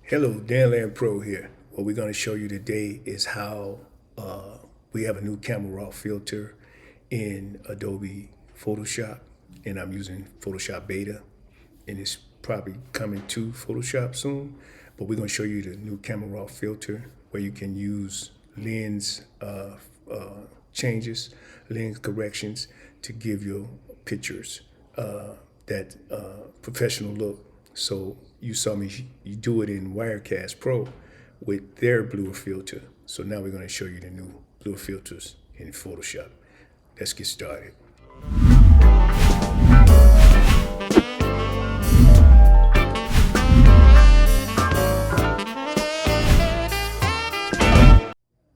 Hello, Danland Pro here. What we're going to show you today is how we have a new camera raw filter in Adobe Photoshop, and I'm using Photoshop Beta, and it's probably coming to Photoshop soon. But we're going to show you the new camera raw filter where you can use lens changes, lens corrections to give your pictures that professional look. So you saw me you do it in Wirecast Pro with their Bluer filter. So now we're going to show you the new Bluer filters in Photoshop. Let's get started.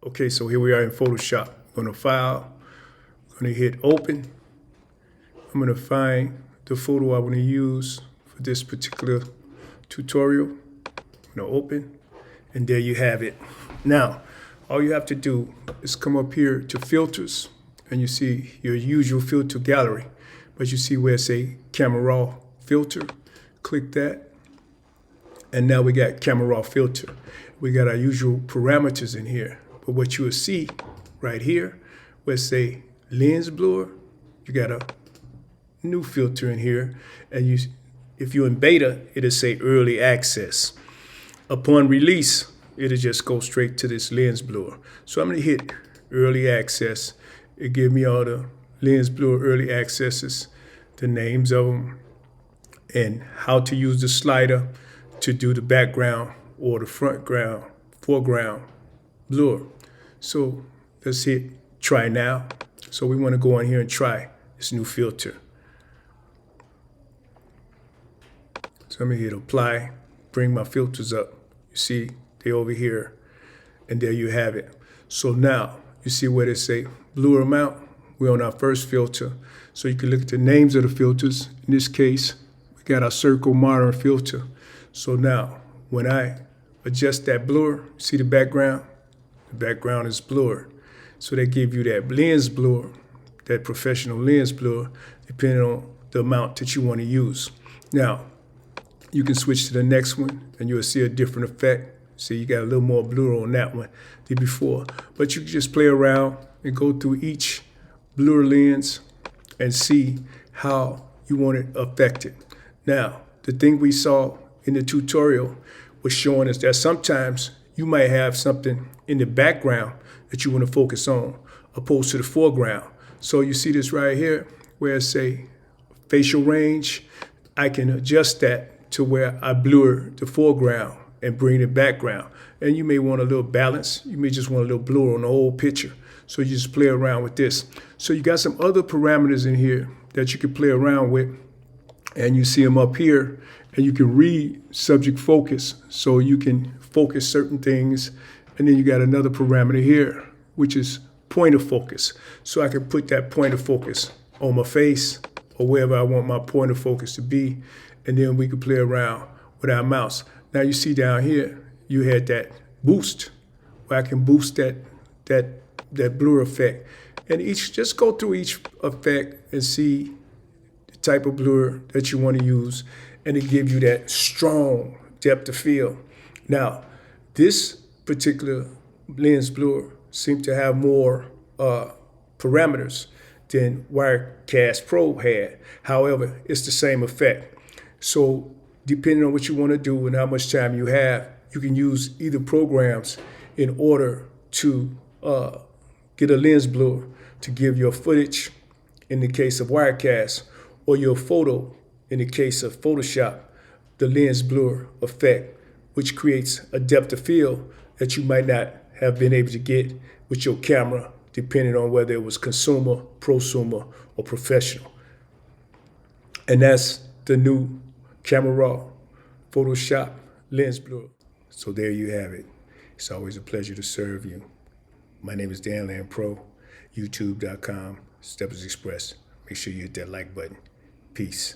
Okay, so here we are in Photoshop. I'm going to file, I'm going to hit open. I'm going to find the photo I want to use for this particular tutorial. I'm going to open, and there you have it. Now, all you have to do is come up here to filters, and you see your usual filter gallery, but you see where it say camera raw filter. Click that, and now we got camera raw filter. We got our usual parameters in here, but what you will see right here where it say lens blur, you got a new filter in here, and if you're in beta, it'll say early access. Upon release, it'll just go straight to this lens blur. So I'm gonna hit early access. It give me all the lens blur early accesses, the names of them, and how to use the slider to do the background or the foreground blur. So let's hit try now. So we want to go on here and try this new filter. So I'm gonna hit apply, bring my filters up. You see they over here, and there you have it. So now you see where they say blur amount. We're on our first filter. So you can look at the names of the filters. In this case, we got our circle modern filter. So now when I adjust that blur, see the background? The background is blurred. So they give you that lens blur, that professional lens blur, depending on the amount that you want to use. Now, you can switch to the next one, and you'll see a different effect. See, you got a little more blur on that one than before. But you can just play around and go through each blur lens and see how you want it affected. Now, the thing we saw in the tutorial was showing us that sometimes you might have something in the background that you want to focus on, opposed to the foreground. So you see this right here, where it say facial range. I can adjust that to where I blur the foreground and bring the background. And you may want a little balance. You may just want a little blur on the whole picture. So you just play around with this. So you got some other parameters in here that you can play around with, and you see them up here, and you can read subject focus. So you can focus certain things. And then you got another parameter here, which is point of focus. So I can put that point of focus on my face or wherever I want my point of focus to be. And then we can play around with our mouse. Now you see down here, you had that boost, where I can boost that blur effect. And just go through each effect and see the type of blur that you want to use, and it gives you that strong depth of field. Now, this particular lens blur seems to have more parameters than Wirecast Pro had. However, it's the same effect. So depending on what you want to do and how much time you have, you can use either programs in order to get a lens blur to give your footage in the case of Wirecast, or your photo in the case of Photoshop, the lens blur effect, which creates a depth of field that you might not have been able to get with your camera, depending on whether it was consumer, prosumer, or professional. And that's the new camera raw Photoshop lens blur. So there you have it. It's always a pleasure to serve you. My name is Danland Pro, youtube.com, Steppers Express. Make sure you hit that like button. Peace.